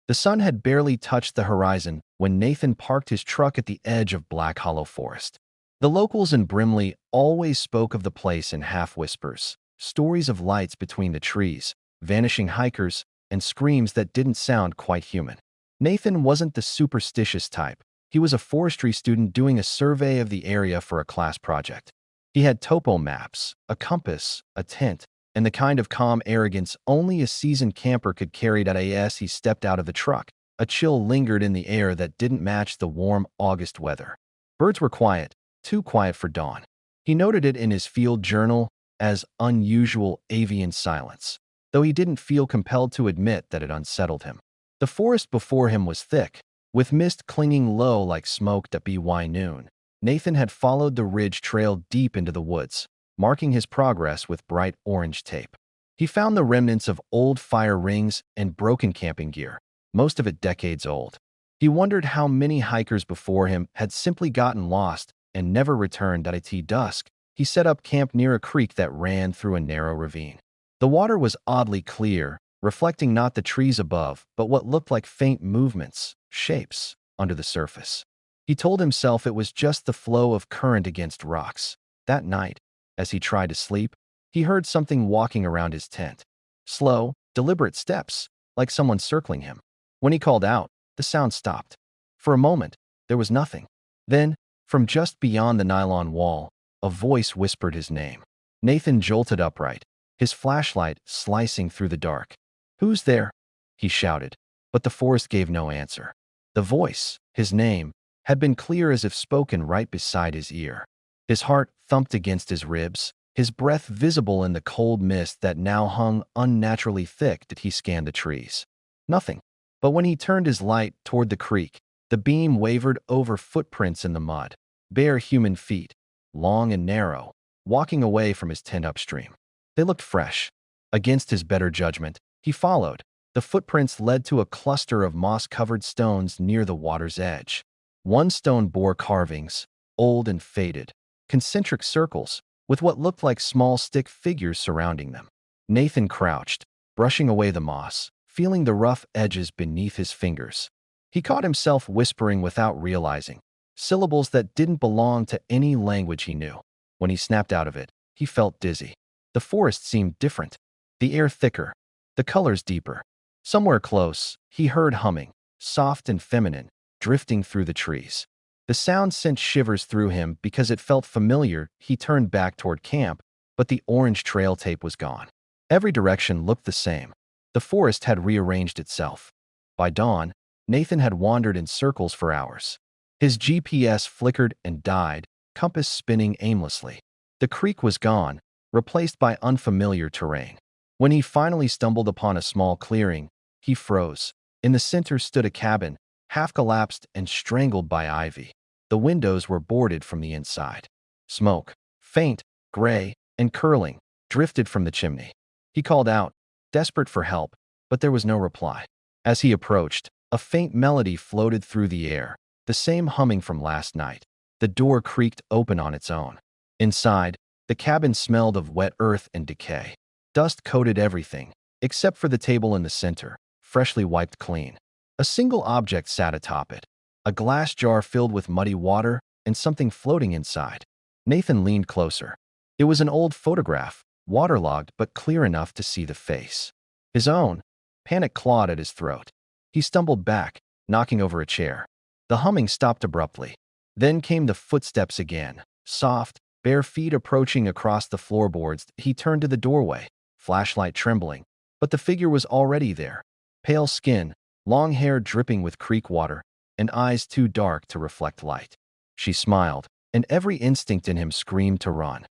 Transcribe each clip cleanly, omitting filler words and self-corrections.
The sun had barely touched the horizon when Nathan parked his truck at the edge of Black Hollow Forest. The locals in Brimley always spoke of the place in half-whispers, stories of lights between the trees, vanishing hikers, and screams that didn't sound quite human. Nathan wasn't the superstitious type. He was a forestry student doing a survey of the area for a class project. He had topo maps, a compass, a tent, and the kind of calm arrogance only a seasoned camper could carry. As he stepped out of the truck, a chill lingered in the air that didn't match the warm August weather. Birds were quiet, too quiet for dawn. He noted it in his field journal as unusual avian silence, though he didn't feel compelled to admit that it unsettled him. The forest before him was thick, with mist clinging low like smoke at by noon. Nathan had followed the ridge trail deep into the woods, marking his progress with bright orange tape. He found the remnants of old fire rings and broken camping gear, most of it decades old. He wondered how many hikers before him had simply gotten lost and never returned. At dusk, he set up camp near a creek that ran through a narrow ravine. The water was oddly clear, reflecting not the trees above, but what looked like faint movements, shapes, under the surface. He told himself it was just the flow of current against rocks. That night, as he tried to sleep, he heard something walking around his tent. Slow, deliberate steps, like someone circling him. When he called out, the sound stopped. For a moment, there was nothing. Then, from just beyond the nylon wall, a voice whispered his name. Nathan jolted upright, his flashlight slicing through the dark. "Who's there?" he shouted, but the forest gave no answer. The voice, his name, had been clear as if spoken right beside his ear. His heart thumped against his ribs, his breath visible in the cold mist that now hung unnaturally thick. He scanned the trees. Nothing. But when he turned his light toward the creek, the beam wavered over footprints in the mud, bare human feet, long and narrow, walking away from his tent upstream. They looked fresh. Against his better judgment, he followed. The footprints led to a cluster of moss-covered stones near the water's edge. One stone bore carvings, old and faded, concentric circles, with what looked like small stick figures surrounding them. Nathan crouched, brushing away the moss, feeling the rough edges beneath his fingers. He caught himself whispering without realizing, syllables that didn't belong to any language he knew. When he snapped out of it, he felt dizzy. The forest seemed different, the air thicker, the colors deeper. Somewhere close, he heard humming, soft and feminine, drifting through the trees. The sound sent shivers through him because it felt familiar. He turned back toward camp, but the orange trail tape was gone. Every direction looked the same. The forest had rearranged itself. By dawn, Nathan had wandered in circles for hours. His GPS flickered and died, compass spinning aimlessly. The creek was gone, replaced by unfamiliar terrain. When he finally stumbled upon a small clearing, he froze. In the center stood a cabin, half collapsed and strangled by ivy. The windows were boarded from the inside. Smoke, faint, gray, and curling, drifted from the chimney. He called out, desperate for help, but there was no reply. As he approached, a faint melody floated through the air, the same humming from last night. The door creaked open on its own. Inside, the cabin smelled of wet earth and decay. Dust coated everything, except for the table in the center, freshly wiped clean. A single object sat atop it, a glass jar filled with muddy water and something floating inside. Nathan leaned closer. It was an old photograph, waterlogged but clear enough to see the face. His own. Panic clawed at his throat. He stumbled back, knocking over a chair. The humming stopped abruptly. Then came the footsteps again, soft, bare feet approaching across the floorboards. He turned to the doorway, flashlight trembling, but the figure was already there. Pale skin, long hair dripping with creek water, and eyes too dark to reflect light. She smiled, and every instinct in him screamed to run.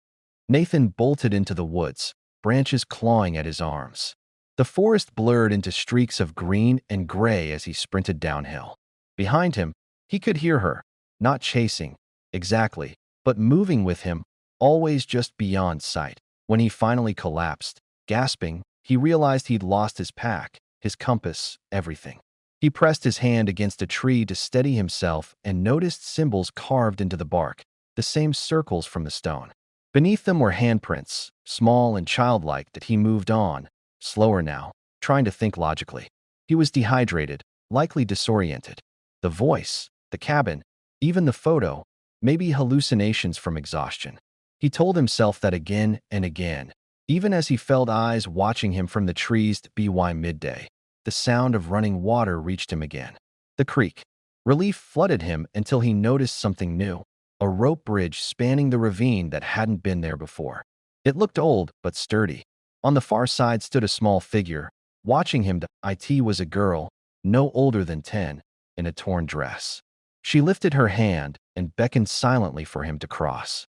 Nathan bolted into the woods, branches clawing at his arms. The forest blurred into streaks of green and gray as he sprinted downhill. Behind him, he could hear her, not chasing, exactly, but moving with him, always just beyond sight. When he finally collapsed, gasping, he realized he'd lost his pack, his compass, everything. He pressed his hand against a tree to steady himself and noticed symbols carved into the bark, the same circles from the stone. Beneath them were handprints, small and childlike. That he moved on, slower now, trying to think logically. He was dehydrated, likely disoriented. The voice, the cabin, even the photo, maybe hallucinations from exhaustion. He told himself that again and again, even as he felt eyes watching him from the trees by midday. The sound of running water reached him again. The creek. Relief flooded him until he noticed something new. A rope bridge spanning the ravine that hadn't been there before. It looked old but sturdy. On the far side stood a small figure. Watching him, it was a girl, no older than 10, in a torn dress. She lifted her hand and beckoned silently for him to cross.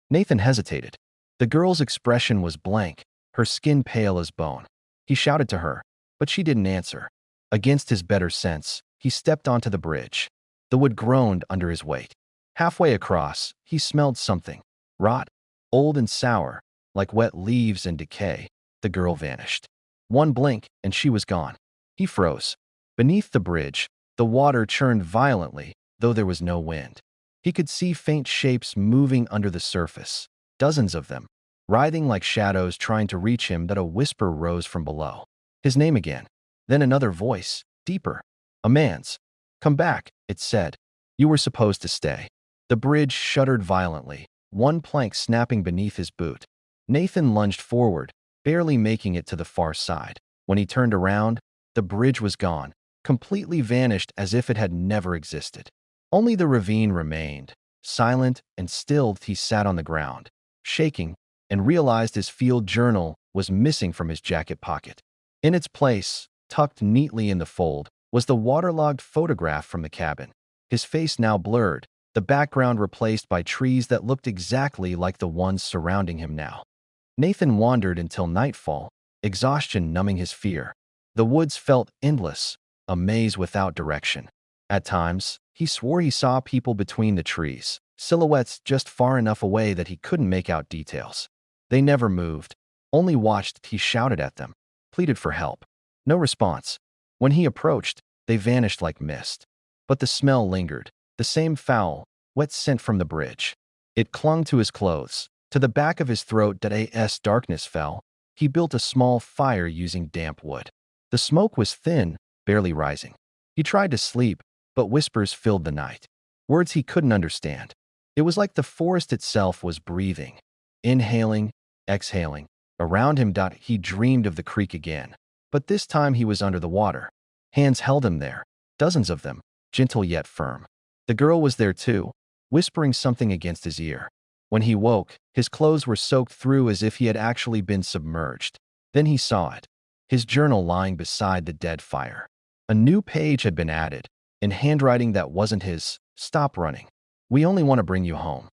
Nathan hesitated. The girl's expression was blank, her skin pale as bone. He shouted to her, but she didn't answer. Against his better sense, he stepped onto the bridge. The wood groaned under his weight. Halfway across, he smelled something. Rot, old and sour, like wet leaves and decay. The girl vanished. One blink, and she was gone. He froze. Beneath the bridge, the water churned violently, though there was no wind. He could see faint shapes moving under the surface, dozens of them, writhing like shadows trying to reach him. That a whisper rose from below. His name again. Then another voice, deeper. A man's. "Come back," it said. "You were supposed to stay." The bridge shuddered violently, one plank snapping beneath his boot. Nathan lunged forward, barely making it to the far side. When he turned around, the bridge was gone, completely vanished as if it had never existed. Only the ravine remained. Silent and still, he sat on the ground, shaking, and realized his field journal was missing from his jacket pocket. In its place, tucked neatly in the fold, was the waterlogged photograph from the cabin. His face now blurred, the background replaced by trees that looked exactly like the ones surrounding him now. Nathan wandered until nightfall, exhaustion numbing his fear. The woods felt endless, a maze without direction. At times, he swore he saw people between the trees, silhouettes just far enough away that he couldn't make out details. They never moved, only watched. He shouted at them, pleaded for help. No response. When he approached, they vanished like mist. But the smell lingered, the same foul, wet scent from the bridge. It clung to his clothes, to the back of his throat. As darkness fell, he built a small fire using damp wood. The smoke was thin, barely rising. He tried to sleep, but whispers filled the night. Words he couldn't understand. It was like the forest itself was breathing, inhaling, exhaling. Around him, he dreamed of the creek again. But this time he was under the water. Hands held him there, dozens of them, gentle yet firm. The girl was there too, whispering something against his ear. When he woke, his clothes were soaked through as if he had actually been submerged. Then he saw it, his journal lying beside the dead fire. A new page had been added, in handwriting that wasn't his. "Stop running. We only want to bring you home."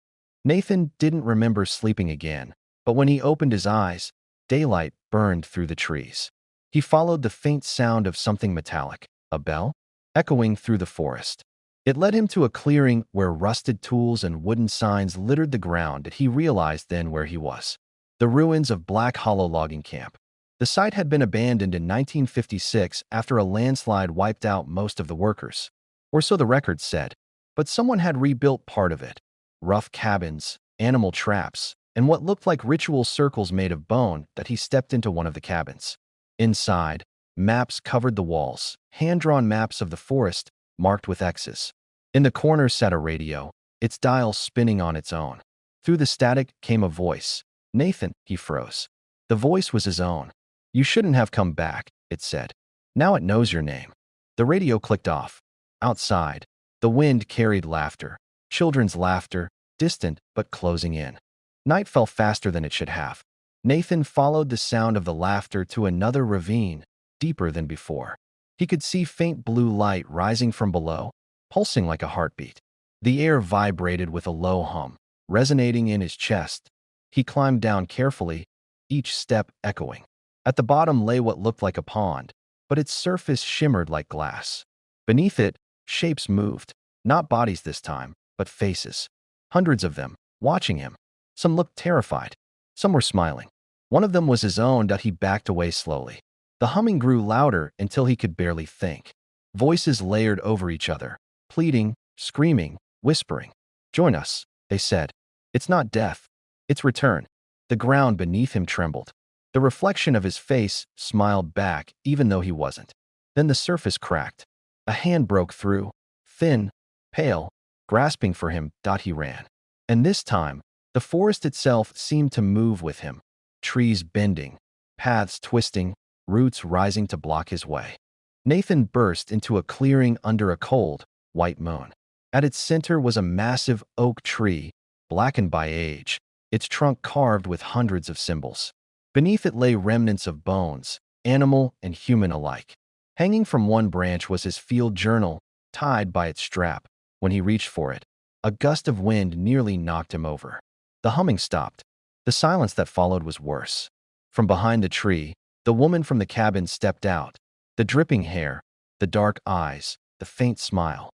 Nathan didn't remember sleeping again, but when he opened his eyes, daylight burned through the trees. He followed the faint sound of something metallic, a bell, echoing through the forest. It led him to a clearing where rusted tools and wooden signs littered the ground. He realized then where he was. The ruins of Black Hollow logging camp. The site had been abandoned in 1956 after a landslide wiped out most of the workers. Or so the records said. But someone had rebuilt part of it. Rough cabins, animal traps, and what looked like ritual circles made of bone. He stepped into one of the cabins. Inside, maps covered the walls, hand-drawn maps of the forest, marked with X's. In the corner sat a radio, its dial spinning on its own. Through the static came a voice. "Nathan," he froze. The voice was his own. "You shouldn't have come back," it said. "Now it knows your name." The radio clicked off. Outside, the wind carried laughter, children's laughter, distant but closing in. Night fell faster than it should have. Nathan followed the sound of the laughter to another ravine, deeper than before. He could see faint blue light rising from below, pulsing like a heartbeat. The air vibrated with a low hum, resonating in his chest. He climbed down carefully, each step echoing. At the bottom lay what looked like a pond, but its surface shimmered like glass. Beneath it, shapes moved, not bodies this time, but faces. Hundreds of them, watching him. Some looked terrified. Some were smiling. One of them was his own. He backed away slowly. The humming grew louder until he could barely think. Voices layered over each other, pleading, screaming, whispering. "Join us," they said. "It's not death. It's return." The ground beneath him trembled. The reflection of his face smiled back even though he wasn't. Then the surface cracked. A hand broke through, thin, pale, grasping for him. He ran. And this time, the forest itself seemed to move with him, trees bending, paths twisting, roots rising to block his way. Nathan burst into a clearing under a cold, white moon. At its center was a massive oak tree, blackened by age, its trunk carved with hundreds of symbols. Beneath it lay remnants of bones, animal and human alike. Hanging from one branch was his field journal, tied by its strap. When he reached for it, a gust of wind nearly knocked him over. The humming stopped. The silence that followed was worse. From behind the tree, the woman from the cabin stepped out. The dripping hair, the dark eyes, the faint smile.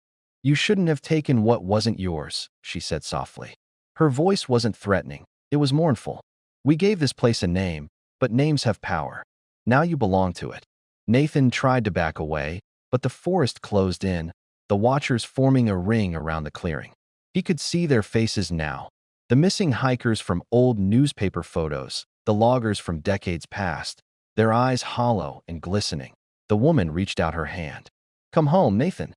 "You shouldn't have taken what wasn't yours," she said softly. Her voice wasn't threatening. It was mournful. "We gave this place a name, but names have power. Now you belong to it." Nathan tried to back away, but the forest closed in, the watchers forming a ring around the clearing. He could see their faces now. The missing hikers from old newspaper photos, the loggers from decades past, their eyes hollow and glistening. The woman reached out her hand. "Come home, Nathan."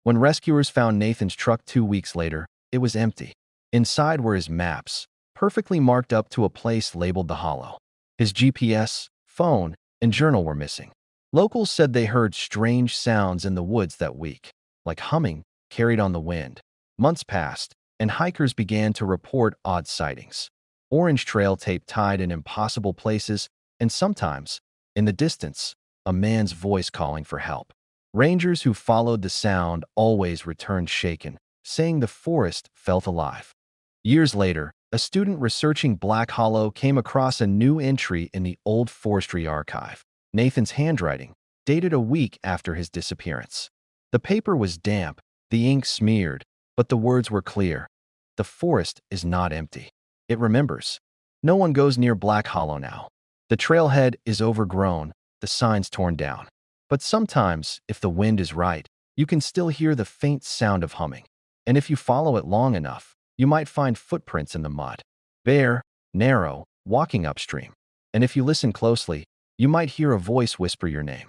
When rescuers found Nathan's truck 2 weeks later, it was empty. Inside were his maps, perfectly marked up to a place labeled the Hollow. His GPS, phone, and journal were missing. Locals said they heard strange sounds in the woods that week, like humming carried on the wind. Months passed, and hikers began to report odd sightings. Orange trail tape tied in impossible places, and sometimes, in the distance, a man's voice calling for help. Rangers who followed the sound always returned shaken, saying the forest felt alive. Years later, a student researching Black Hollow came across a new entry in the old forestry archive. Nathan's handwriting, dated a week after his disappearance. The paper was damp, the ink smeared, but the words were clear. The forest is not empty. It remembers. No one goes near Black Hollow now. The trailhead is overgrown, the signs torn down. But sometimes, if the wind is right, you can still hear the faint sound of humming. And if you follow it long enough, you might find footprints in the mud. Bare, narrow, walking upstream. And if you listen closely, you might hear a voice whisper your name.